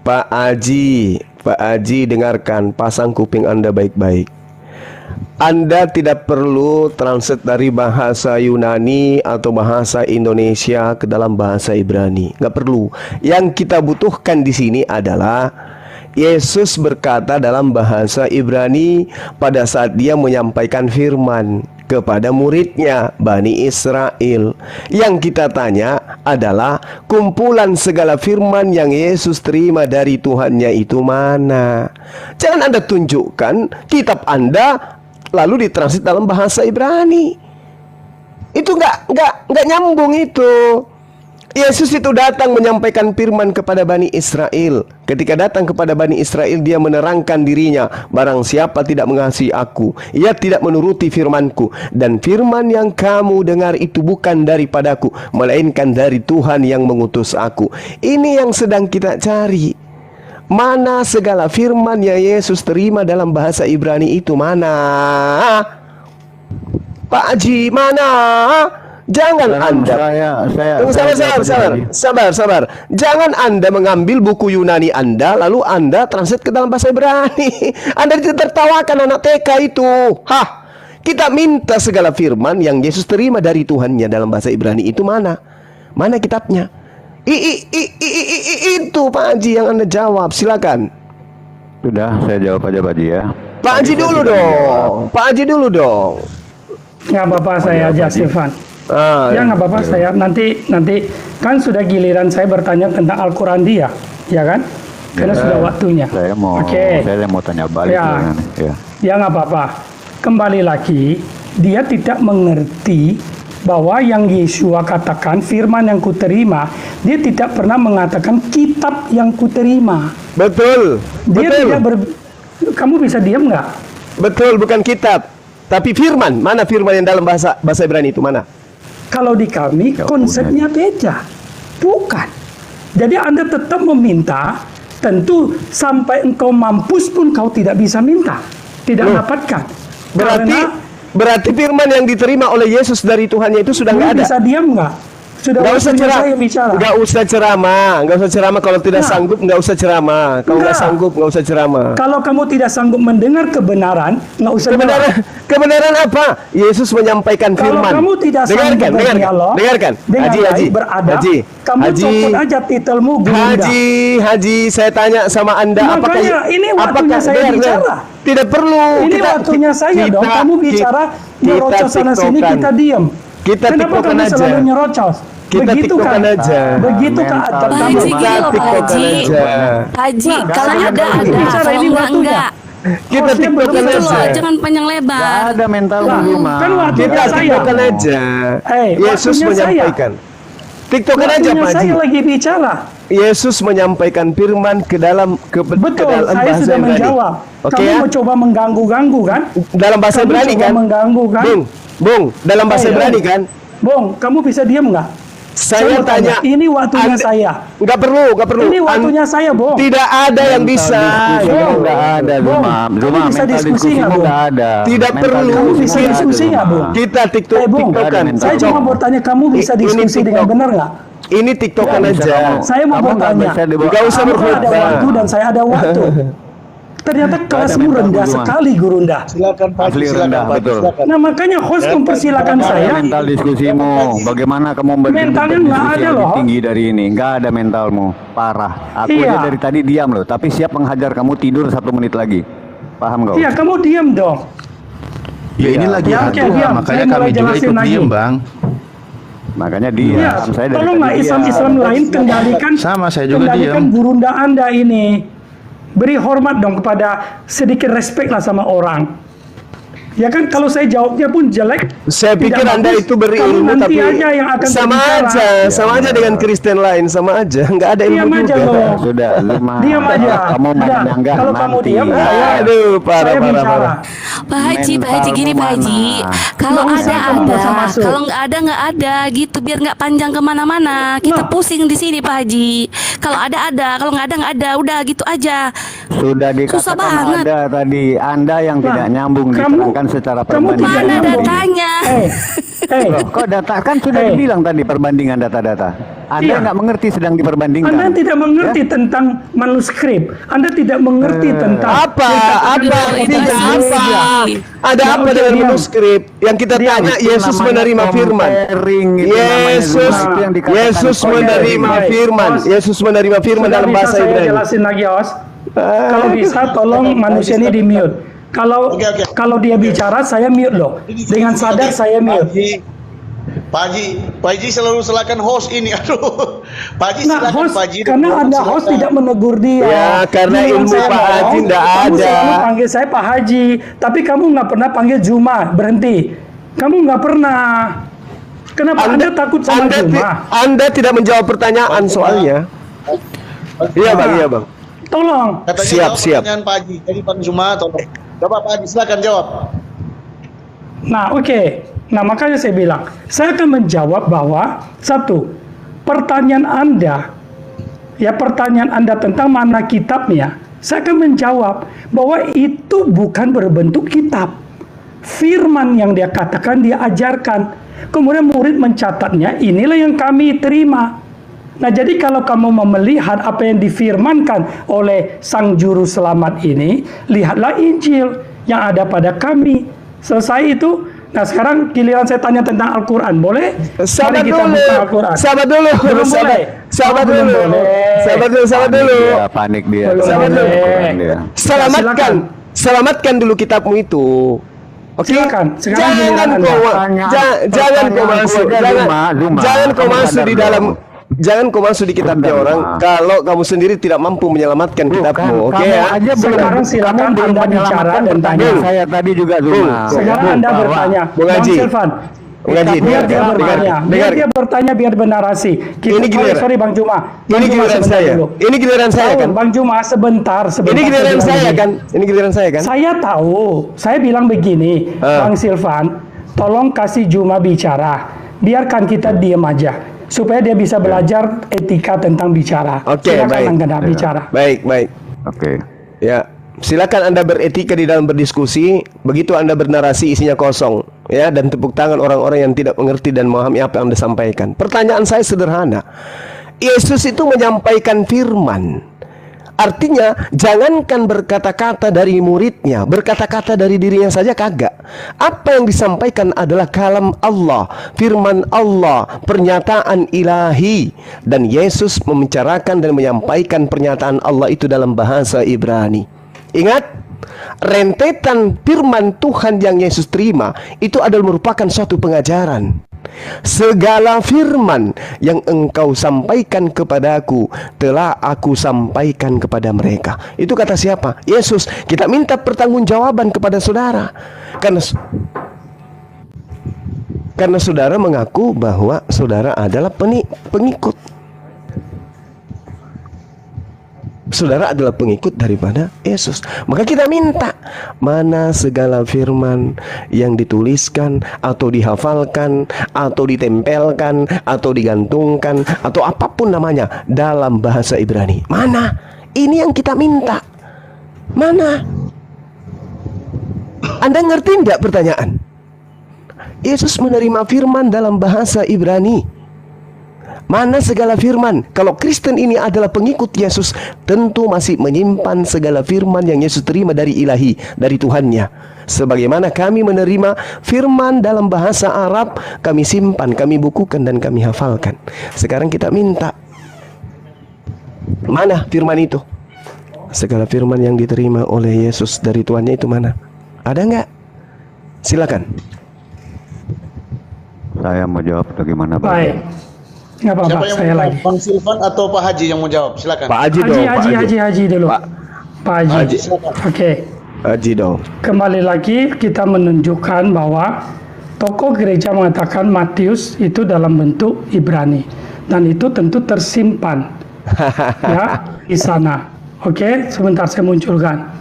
S1: Pak Haji, dengarkan, pasang kuping Anda baik-baik. Anda tidak perlu translate dari bahasa Yunani atau bahasa Indonesia ke dalam bahasa Ibrani. Nggak perlu. Yang kita butuhkan di sini adalah Yesus berkata dalam bahasa Ibrani pada saat dia menyampaikan firman kepada muridnya Bani Israel. Yang kita tanya adalah kumpulan segala firman yang Yesus terima dari Tuhannya itu mana. Jangan Anda tunjukkan kitab Anda lalu ditranslate dalam bahasa Ibrani. Itu nggak nyambung itu. Yesus itu datang menyampaikan firman kepada Bani Israel. Ketika datang kepada Bani Israel, dia menerangkan dirinya. Barang siapa tidak mengasihi aku, ia tidak menuruti firmanku. Dan firman yang kamu dengar itu bukan daripadaku, melainkan dari Tuhan yang mengutus aku. Ini yang sedang kita cari. Mana segala firman yang Yesus terima dalam bahasa Ibrani itu? Mana? Pak Haji, mana? Jangan Anda sabar. Jangan Anda mengambil buku Yunani Anda lalu Anda translate ke dalam bahasa Ibrani. Anda ditertawakan anak TK itu. Kita minta segala firman yang Yesus terima dari Tuhannya dalam bahasa Ibrani itu mana? Mana kitabnya? Itu Pak Haji yang Anda jawab. Silakan.
S2: Sudah, saya jawab aja Pak Haji ya.
S1: Pak Haji dulu dong. Pak Haji dulu dong.
S3: Nggak apa-apa, saya aja Stefan. Ya nggak apa-apa, saya nanti kan sudah giliran saya bertanya tentang Al-Quran dia, ya kan? Karena sudah waktunya.
S2: Saya mau tanya balik.
S3: Ya nggak apa-apa. Kembali lagi, dia tidak mengerti bahwa yang Yeshua katakan firman yang kuterima, dia tidak pernah mengatakan kitab yang kuterima.
S1: Betul.
S3: Dia tidak kamu bisa diam nggak?
S1: Betul, bukan kitab, tapi firman. Mana firman yang dalam bahasa Ibrani itu mana?
S3: Kalau di kami konsepnya beda, bukan. Jadi Anda tetap meminta, tentu sampai engkau mampus pun kau tidak bisa minta, tidak dapatkan.
S1: Berarti firman yang diterima oleh Yesus dari Tuhannya itu sudah nggak ada.
S3: Bisa diam nggak? Sudah
S1: Nggak usah
S3: saya bicara.
S1: Nggak usah ceramah. Kalau tidak sanggup nggak usah ceramah. Kalau nggak sanggup nggak usah ceramah.
S3: Kalau kamu tidak sanggup mendengar kebenaran, nggak usah.
S1: Kebenaran apa? Yesus menyampaikan firman.
S3: Kalau kamu tidak sanggup
S1: dengarkan. Haji,
S3: beradab, kamu copot aja titelmu Gunda.
S1: Haji, saya tanya sama Anda,
S3: makanya ini waktunya saya bicara.
S1: Tidak perlu.
S3: Ini waktunya saya dong. Kamu bicara nyerocos sana sini, kita diam. Kenapa kamu selalu nyerocos? Begitu kan aja. Begitu kan adab kamu.
S6: Haji, kalau ada, kalau enggak.
S1: Kita tiktokan aja.
S6: Jangan panjang lebar.
S2: Gak ada mental rumah.
S3: Kan
S1: kita tiktokan aja. Yesus menyampaikan. Tiktokan aja Pak Haji.
S3: Saya lagi bicara.
S1: Yesus menyampaikan firman ke dalam
S3: betul, saya sudah menjawab. Kamu mau coba mengganggu-ganggu kan?
S1: Dalam bahasa Ibrani kan?
S3: Mengganggu kan?
S1: Bung, dalam bahasa Ibrani kan?
S3: Bung, kamu bisa diam nggak?
S1: Saya tanya,
S3: ini waktunya saya.
S1: Nggak perlu.
S3: Ini waktunya saya, Bung.
S1: Tidak ada yang bisa.
S2: Nggak ada,
S3: Kamu bisa diskusi nggak, Bung?
S1: Tidak perlu.
S3: Kamu bisa diskusi nggak, Bung?
S1: Kita tiktokan.
S3: Saya cuma bertanya, kamu bisa diskusi dengan benar nggak?
S1: Ini tiktokan aja.
S3: Saya mau bertanya.
S1: Nggak usah berkhutbah.
S3: Ada waktu dan saya ada waktu. Ternyata kelasmu rendah sekali, Gurunda.
S5: Silakan Pak Haji, silakan Pak Haji, silakan.
S3: Nah makanya host mempersilakan saya.
S2: Mental diskusimu, bagaimana kamu
S3: mentalnya nggak ada loh.
S2: Tinggi dari ini, nggak ada mentalmu, parah. Aku aja dari tadi diam loh, tapi siap menghajar kamu tidur 1 menit lagi. Paham kau?
S3: Iya, kamu diam dong.
S7: Ya ini lagi diam. Makanya kami juga ikut diam, Bang.
S2: Makanya diam.
S3: Iya, tolong nggak Islam lain kendalikan.
S7: Sama, saya juga
S3: kendalikan Gurunda Anda ini. Beri hormat dong kepada, sedikit respect lah sama orang. Ya kan, kalau saya jawabnya pun jelek.
S1: Saya pikir Anda itu berilmu, tapi sama aja dengan Kristen lain, sama aja, nggak ada ilmu
S3: diam
S1: juga.
S3: Aja loh.
S2: Sudah,
S3: diam aja.
S2: Kamu menyanggah
S3: kalau kamu diam,
S1: parah.
S6: Pak Haji, gini Pak Haji. Kalau ada, kalau nggak ada gitu, biar nggak panjang kemana-mana. Kita pusing di sini Pak Haji. Kalau ada, kalau nggak ada, udah gitu aja.
S2: Sudah dikatakan ada tadi, Anda yang tidak nyambung diterangkan secara perbandingan.
S6: Mana datanya?
S2: Kok data kan sudah dibilang tadi perbandingan data-data. Anda nggak mengerti sedang diperbandingkan.
S3: Anda tidak mengerti tentang manuskrip. Anda tidak mengerti tentang
S1: Ada apa dengan manuskrip? Yang kita tanya, Yesus menerima firman. Yesus menerima firman. Yesus menerima firman dalam bahasa Ibrani.
S3: Saya jelasin lagi, Os. Kalau bisa tolong manusia ini di mute. Kalau dia bicara saya mute loh. Dengan sadar saya mute.
S5: Pak Haji selalu silakan host ini. Aduh. Pak Haji silakan
S3: host,
S5: Pak Haji.
S3: Karena Anda host tidak menegur dia.
S1: Ya, karena ilmu Pak Haji tidak ada.
S3: Kamu selalu panggil saya Pak Haji, tapi kamu nggak pernah panggil Juma. Berhenti. Kamu nggak pernah. Kenapa Anda takut sama Juma?
S1: Anda tidak menjawab pertanyaan soalnya. Iya bang, iya bang.
S3: Tolong.
S5: Katanya
S1: Siap,
S5: jawab
S1: siap.
S5: pertanyaan Pak Haji. Jadi Pak Zuma tolong. Coba Pak Haji silakan jawab.
S3: Nah, oke. Nah, makanya saya bilang, saya akan menjawab bahwa satu, pertanyaan Anda tentang mana kitabnya, saya akan menjawab bahwa itu bukan berbentuk kitab. Firman yang dia katakan, dia ajarkan. Kemudian murid mencatatnya, inilah yang kami terima. Nah, jadi kalau kamu mau melihat apa yang difirmankan oleh Sang Juru Selamat ini, lihatlah Injil yang ada pada kami. Selesai itu. Nah, sekarang giliran saya tanya tentang Al-Quran. Boleh?
S1: Sabar
S3: Mari kita
S1: dulu.
S3: buka Al-Quran.
S1: Sabar dulu.
S3: Belum boleh.
S1: Sabar
S3: Belum
S1: dulu.
S3: boleh.
S1: Sabar dulu.
S2: Panik dia.
S3: Belum
S1: Sabar dulu.
S2: Al-Quran dia.
S1: Selamatkan. Selamatkan dulu kitabmu itu. Oke.
S3: Silakan. Sekarang
S1: Jangan
S3: giliran
S1: kau
S3: Anda.
S1: jangan kau masuk.
S2: Zuma,
S1: Jangan kau
S2: kamu
S1: masuk
S2: sadar
S1: di
S2: dong.
S1: dalam. Jangan kau masuk di kitabnya
S2: Zuma.
S1: orang kalau kamu sendiri tidak mampu menyelamatkan kitabmu. Oke
S2: kamu
S1: ya.
S2: aja
S3: Sekarang silakan Anda bicara dan tanya.
S2: Saya tadi juga Zuma.
S3: Sekarang Anda
S2: Bahwa-
S3: bertanya.
S1: Bung Haji.
S3: Silvan.
S1: Bung Haji,
S3: Biar dia
S1: dengar,
S3: bertanya.
S1: dengar.
S3: Biar dia bertanya, biar bernarasi.
S1: Ini giliran.
S3: Sorry Bang Juma.
S1: Ini giliran saya. Ini giliran saya kan.
S3: Bang Juma sebentar.
S1: Ini giliran
S3: bilang
S1: saya
S3: begini.
S1: kan. Ini giliran saya kan.
S3: Saya tahu. Saya bilang begini, Bang Silvan, tolong kasih Juma bicara. Biarkan kita diam aja supaya dia bisa belajar etika tentang bicara.
S1: Oke,
S3: Silakan
S1: baik.
S3: Anda bicara.
S1: Baik.
S2: Oke.
S1: Ya, silakan Anda beretika di dalam berdiskusi. Begitu Anda bernarasi isinya kosong, ya, dan tepuk tangan orang-orang yang tidak mengerti dan memahami apa yang Anda sampaikan. Pertanyaan saya sederhana. Yesus itu menyampaikan firman. Artinya, jangankan berkata-kata dari muridnya, berkata-kata dari dirinya saja kagak. Apa yang disampaikan adalah kalam Allah, firman Allah, pernyataan ilahi. Dan Yesus membicarakan dan menyampaikan pernyataan Allah itu dalam bahasa Ibrani. Ingat, rentetan firman Tuhan yang Yesus terima itu adalah merupakan suatu pengajaran. Segala firman yang engkau sampaikan kepadaku telah aku sampaikan kepada mereka. Itu kata siapa? Yesus. Kita minta pertanggungjawaban kepada saudara. Karena saudara mengaku bahwa saudara adalah pengikut. Saudara adalah pengikut daripada Yesus. Maka kita minta, mana segala firman yang dituliskan atau dihafalkan atau ditempelkan atau digantungkan atau apapun namanya dalam bahasa Ibrani. Mana? Ini yang kita minta. Mana? Anda ngerti nggak pertanyaan? Yesus menerima firman dalam bahasa Ibrani. Mana segala firman? Kalau Kristen ini adalah pengikut Yesus, tentu masih menyimpan segala firman yang Yesus terima dari ilahi, dari Tuhannya. Sebagaimana kami menerima firman dalam bahasa Arab, kami simpan, kami bukukan, dan kami hafalkan. Sekarang kita minta, mana firman itu? Segala firman yang diterima oleh Yesus dari Tuhannya itu mana? Ada nggak? Silakan.
S2: Saya mau jawab bagaimana Pak.
S3: Baik. Nggak apa-apa,
S5: Siapa yang
S3: saya
S5: mau
S3: lagi.
S5: jawab? Bang Silvan atau Pak Haji yang mau jawab? Silakan.
S1: Pak Haji dong. Pak
S3: Haji dulu. Pak Haji.
S1: Haji.
S3: Oke.
S1: Haji dong.
S3: Kembali lagi kita menunjukkan bahwa tokoh gereja mengatakan Matius itu dalam bentuk Ibrani dan itu tentu tersimpan ya di sana. Oke, sebentar saya munculkan.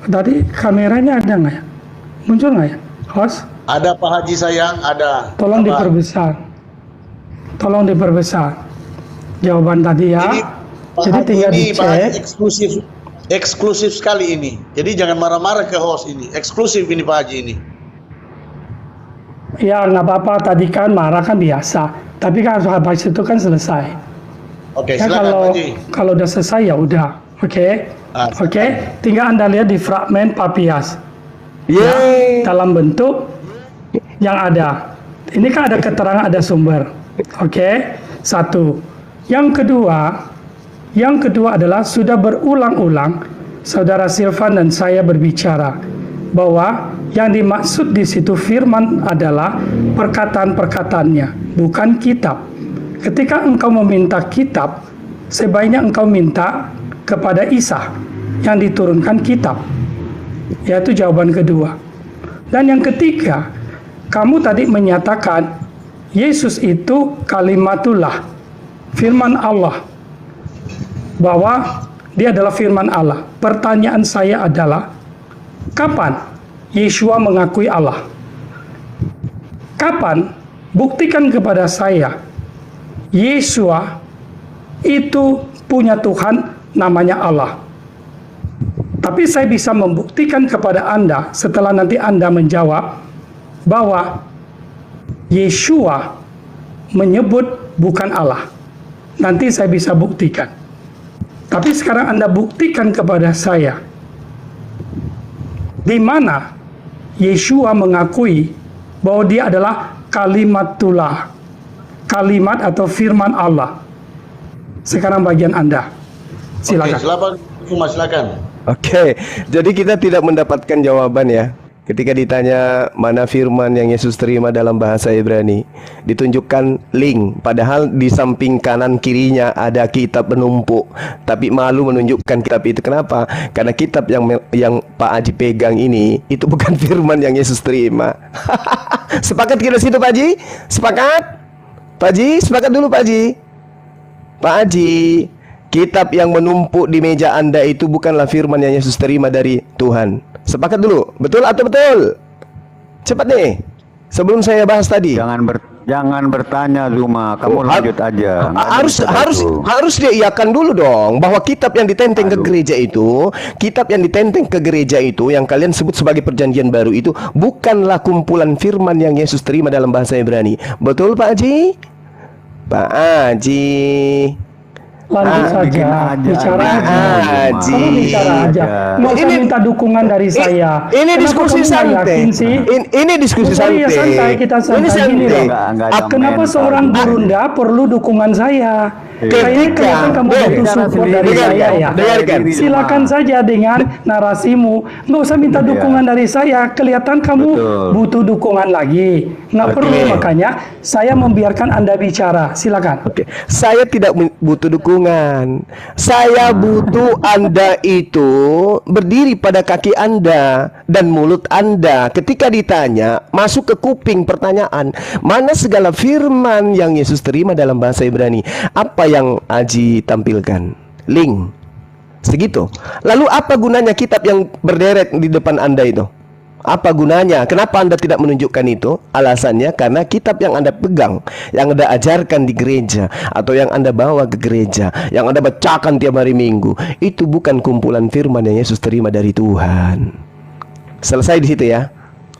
S3: Tadi kameranya ada nggak ya? Muncul nggak ya, host?
S5: Ada Pak Haji sayang, ada.
S3: Tolong
S5: Apa?
S3: diperbesar. Tolong diperbesar jawaban tadi ya.
S5: Ini, Pak
S3: Jadi
S5: Haji
S3: tinggal
S5: ini, Pak Haji
S3: dicek.
S5: eksklusif sekali ini. Jadi jangan marah-marah ke host ini. Eksklusif ini Pak Haji ini.
S3: Ya nggak apa-apa, tadi kan marah kan biasa. Tapi kan habis itu kan selesai.
S5: Oke,
S3: Ya,
S5: silakan Pak Haji.
S3: kalau udah selesai ya udah. Oke.
S5: Ah,
S3: Oke. Tinggal Anda lihat di fragmen Papias.
S1: Yeay.
S3: Dalam bentuk yang ada. Ini kan ada keterangan, ada sumber. Oke. Satu. Yang kedua adalah sudah berulang-ulang Saudara Silvan dan saya berbicara bahwa yang dimaksud di situ firman adalah perkataan-perkataannya, bukan kitab. Ketika engkau meminta kitab, sebaiknya engkau minta kepada Isa yang diturunkan kitab. Yaitu jawaban kedua. Dan yang ketiga, kamu tadi menyatakan Yesus itu kalimatullah, firman Allah, bahwa dia adalah firman Allah. Pertanyaan saya adalah, kapan Yeshua mengakui Allah? Kapan? Buktikan kepada saya, Yeshua itu punya Tuhan namanya Allah. Tapi saya bisa membuktikan kepada Anda setelah nanti Anda menjawab bahwa Yeshua menyebut bukan Allah. Nanti saya bisa buktikan. Tapi sekarang Anda buktikan kepada saya di mana Yeshua mengakui bahwa dia adalah kalimatullah, kalimat atau firman Allah. Sekarang bagian Anda. Silakan.
S5: Oke, silakan.
S1: Oke, jadi kita tidak mendapatkan jawaban ya. Ketika ditanya mana firman yang Yesus terima dalam bahasa Ibrani, ditunjukkan link, padahal di samping kanan kirinya ada kitab penumpuk, tapi malu menunjukkan kitab itu. Kenapa? Karena kitab yang Pak Haji pegang ini itu bukan firman yang Yesus terima. Sepakat kita situ, Pak Haji? Sepakat? Pak Haji, sepakat dulu Pak Haji. Pak Haji, kitab yang menumpuk di meja Anda itu bukanlah firman yang Yesus terima dari Tuhan. Sepakat dulu, betul atau betul? Cepat nih, sebelum saya bahas tadi.
S2: Jangan bertanya Zuma, kamu lanjut aja.
S1: Harus diiyakan dulu dong bahwa kitab yang ditenteng ke gereja itu, yang kalian sebut sebagai perjanjian baru itu bukanlah kumpulan firman yang Yesus terima dalam bahasa Ibrani. Betul Pak Haji? Pak Haji.
S3: Lanjut saja, bicara aja. Kamu bicara aja. Nggak usah minta dukungan dari saya.
S1: Ini diskusi santai. Ini diskusi santai.
S3: Iya santai, kita santai gini loh. Kenapa seorang Burunda perlu dukungan saya? Kayaknya kelihatan kamu butuh support dari saya ya. Silakan saja dengan narasimu. Nggak usah minta dukungan dari saya. Kelihatan kamu butuh dukungan lagi. Nggak perlu, makanya saya membiarkan Anda bicara. Silakan.
S1: Oke, saya tidak butuh dukungan. Saya butuh Anda itu berdiri pada kaki Anda dan mulut Anda. Ketika ditanya, masuk ke kuping pertanyaan, mana segala firman yang Yesus terima dalam bahasa Ibrani? Apa yang Haji tampilkan? Link. Segitu. Lalu apa gunanya kitab yang berderet di depan Anda itu? Apa gunanya? Kenapa Anda tidak menunjukkan itu? Alasannya karena kitab yang Anda pegang, yang Anda ajarkan di gereja, atau yang Anda bawa ke gereja, yang Anda bacakan tiap hari Minggu, itu bukan kumpulan firman yang Yesus terima dari Tuhan. Selesai di situ ya.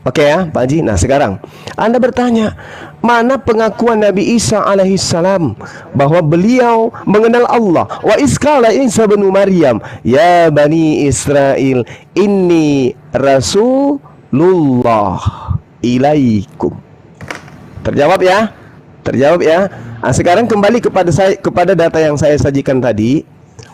S1: Oke ya Pak Haji. Nah sekarang Anda bertanya, mana pengakuan Nabi Isa alaihissalam bahwa beliau mengenal Allah? Wa iskala Isa bin Maryam, ya Bani Israel, inni Rasulullah ilaikum. Terjawab ya? Terjawab ya? Nah, sekarang kembali kepada data yang saya sajikan tadi,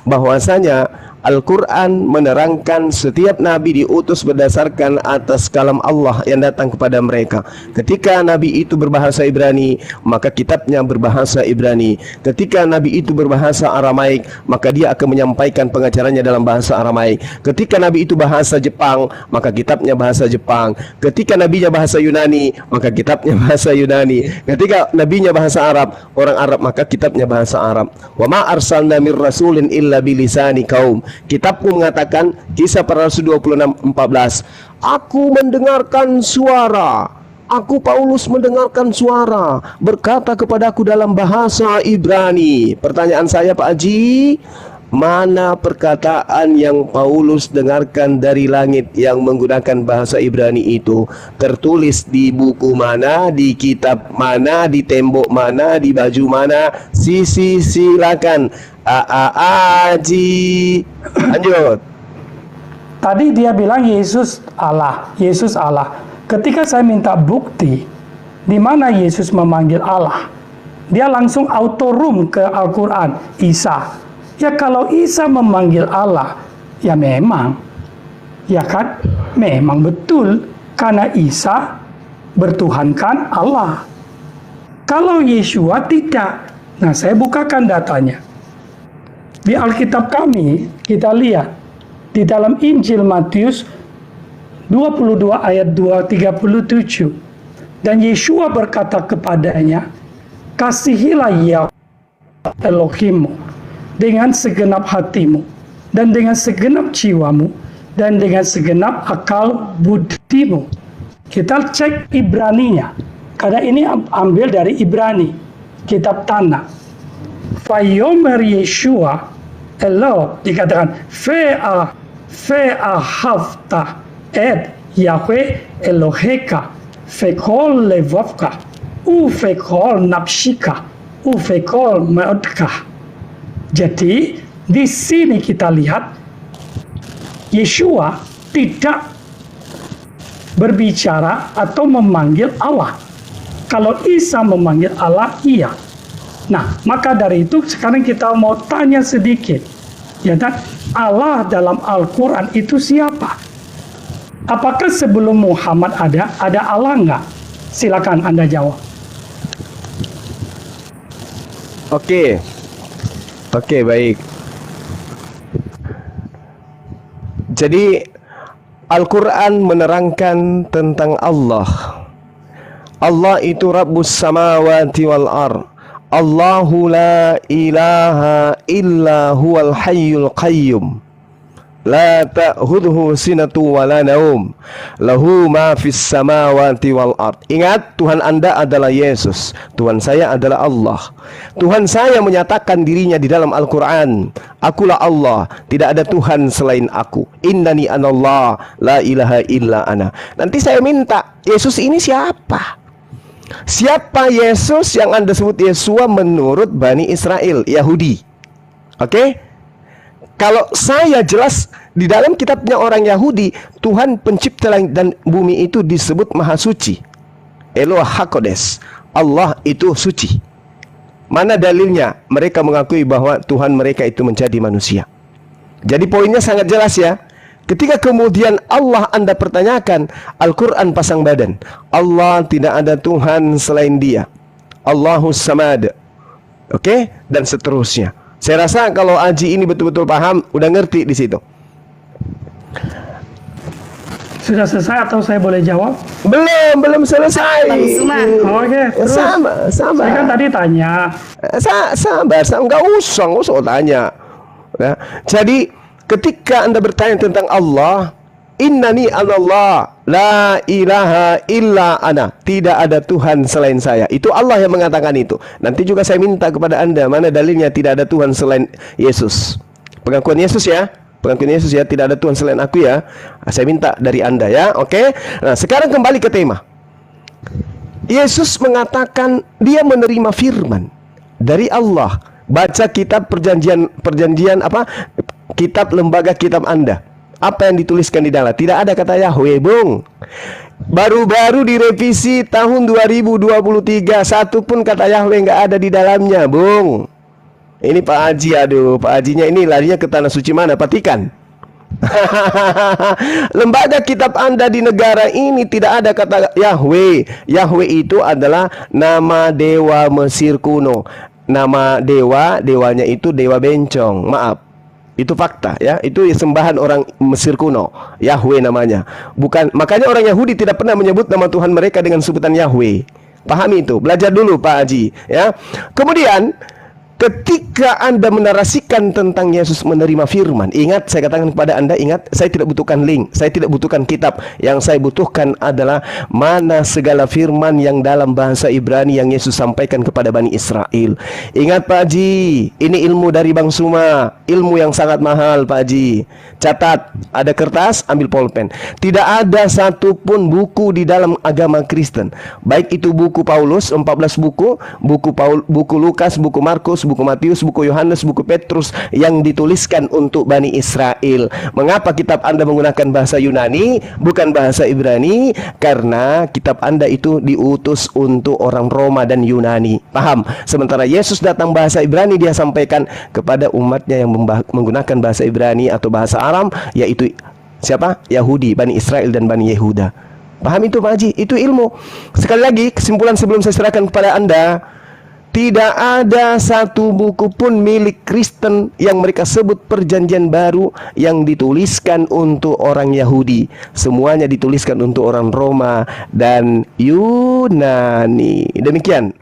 S1: bahwasanya Al-Quran menerangkan setiap Nabi diutus berdasarkan atas kalam Allah yang datang kepada mereka. Ketika Nabi itu berbahasa Ibrani, maka kitabnya berbahasa Ibrani. Ketika Nabi itu berbahasa Aramaik, maka dia akan menyampaikan pengajarannya dalam bahasa Aramaik. Ketika Nabi itu bahasa Jepang, maka kitabnya bahasa Jepang. Ketika Nabinya bahasa Yunani, maka kitabnya bahasa Yunani. Ketika Nabinya bahasa Arab, orang Arab, maka kitabnya bahasa Arab. Wa ma arsalna mir rasulin illa bilisani kaum. Kitabku mengatakan, Kisah Para Rasul 26:14, aku mendengarkan suara, aku Paulus mendengarkan suara berkata kepadaku dalam bahasa Ibrani. Pertanyaan saya Pak Haji, mana perkataan yang Paulus dengarkan dari langit yang menggunakan bahasa Ibrani itu? Tertulis di buku mana, di kitab mana, di tembok mana, di baju mana? Silakan Haji, lanjut.
S3: Tadi dia bilang Yesus Allah, Yesus Allah. Ketika saya minta bukti di mana Yesus memanggil Allah, dia langsung autorum ke Al-Quran, Isa. Ya kalau Isa memanggil Allah, ya memang, ya kan, memang betul, karena Isa bertuhankan Allah. Kalau Yeshua tidak. Nah saya bukakan datanya. Di Alkitab kami, kita lihat di dalam Injil Matius 22 ayat 237. Dan Yeshua berkata kepadanya, kasihilah Yahweh Elohimmu dengan segenap hatimu, dan dengan segenap jiwamu, dan dengan segenap akal budimu. Kita cek Ibraninya, karena ini ambil dari Ibrani, kitab Tanakh. Vayomer Yeshua Elo, dikatakan Ve'ahavta et Yahweh Eloheka Vekol levavka Uvekol nafsika Uvekol meodka. Jadi di sini kita lihat Yeshua tidak berbicara atau memanggil Allah. Kalau Isa memanggil Allah, iya. Nah, maka dari itu sekarang kita mau tanya sedikit, ya kan? Allah dalam Al-Quran itu siapa? Apakah sebelum Muhammad ada Allah nggak? Silakan Anda jawab.
S1: Oke, baik. Jadi Al-Quran menerangkan tentang Allah. Allah itu Rabbus samawati wal ard. Allahu la ilaha illa huwal hayyul qayyum. La ta'khudhuhu sinatu wa la naum. Lahu ma fis samawati wal ard. Ingat, Tuhan Anda adalah Yesus. Tuhan saya adalah Allah. Tuhan saya menyatakan dirinya di dalam Al-Quran. Akulah Allah, tidak ada Tuhan selain aku. Innani anallah, la ilaha illa ana. Nanti saya minta, Yesus ini siapa? Siapa Yesus yang Anda sebut Yesua menurut Bani Israel, Yahudi? Oke? Kalau saya jelas di dalam kitabnya orang Yahudi, Tuhan pencipta langit dan bumi itu disebut Maha Suci. Eloah Hakodes. Allah itu suci. Mana dalilnya? Mereka mengakui bahwa Tuhan mereka itu menjadi manusia. Jadi poinnya sangat jelas ya. Ketika kemudian Allah Anda pertanyakan, Al-Quran pasang badan. Allah tidak ada Tuhan selain Dia. Allahus Samad. Oke? Dan seterusnya. Saya rasa kalau Aji ini betul-betul paham, udah ngerti di situ.
S3: Sudah selesai atau saya boleh jawab?
S1: Belum selesai.
S3: Oke, terus
S1: Sabar.
S3: saya kan tadi tanya.
S1: Sabar, nggak usah tanya. Ya. Jadi ketika Anda bertanya tentang Allah, innani anallah, la ilaha illa ana, tidak ada Tuhan selain saya. Itu Allah yang mengatakan itu. Nanti juga saya minta kepada Anda, mana dalilnya tidak ada Tuhan selain Yesus. Pengakuan Yesus ya. Pengakuan Yesus ya, tidak ada Tuhan selain aku ya. Saya minta dari Anda ya, oke? Nah, sekarang kembali ke tema. Yesus mengatakan dia menerima firman dari Allah. Baca kitab perjanjian apa? Kitab lembaga kitab Anda. Apa yang dituliskan di dalam? Tidak ada kata Yahweh, Bung. Baru-baru direvisi tahun 2023, satu pun kata Yahweh nggak ada di dalamnya, Bung. Ini Pak Haji, aduh, Pak Hajinya ini larinya ke tanah suci mana? Vatikan. Lembaga kitab Anda di negara ini tidak ada kata Yahweh. Yahweh itu adalah nama dewa Mesir kuno. Nama dewanya itu dewa bencong. Maaf. Itu fakta ya. Itu sembahan orang Mesir kuno. Yahweh namanya. Bukan, makanya orang Yahudi tidak pernah menyebut nama Tuhan mereka dengan sebutan Yahweh. Pahami itu. Belajar dulu Pak Haji ya. Kemudian ketika Anda menarasikan tentang Yesus menerima firman, ingat saya katakan kepada Anda, ingat saya tidak butuhkan link, saya tidak butuhkan kitab. Yang saya butuhkan adalah mana segala firman yang dalam bahasa Ibrani yang Yesus sampaikan kepada Bani Israel. Ingat Pak Haji, ini ilmu dari Bang Suma, ilmu yang sangat mahal Pak Haji. Catat, ada kertas, ambil pulpen. Tidak ada satupun buku di dalam agama Kristen, baik itu buku Paulus 14 buku, buku Lukas, buku Markus, buku Matius, buku Yohanes, buku Petrus yang dituliskan untuk Bani Israel. Mengapa kitab Anda menggunakan bahasa Yunani bukan bahasa Ibrani? Karena kitab Anda itu diutus untuk orang Roma dan Yunani. Paham? Sementara Yesus datang bahasa Ibrani, dia sampaikan kepada umatnya yang menggunakan bahasa Ibrani atau bahasa Aram, yaitu siapa? Yahudi, Bani Israel dan Bani Yehuda. Paham itu Pak Haji? Itu ilmu. Sekali lagi kesimpulan sebelum saya serahkan kepada Anda, Tidak ada satu buku pun milik Kristen yang mereka sebut Perjanjian Baru yang dituliskan untuk orang Yahudi. Semuanya dituliskan untuk orang Roma dan Yunani. Demikian.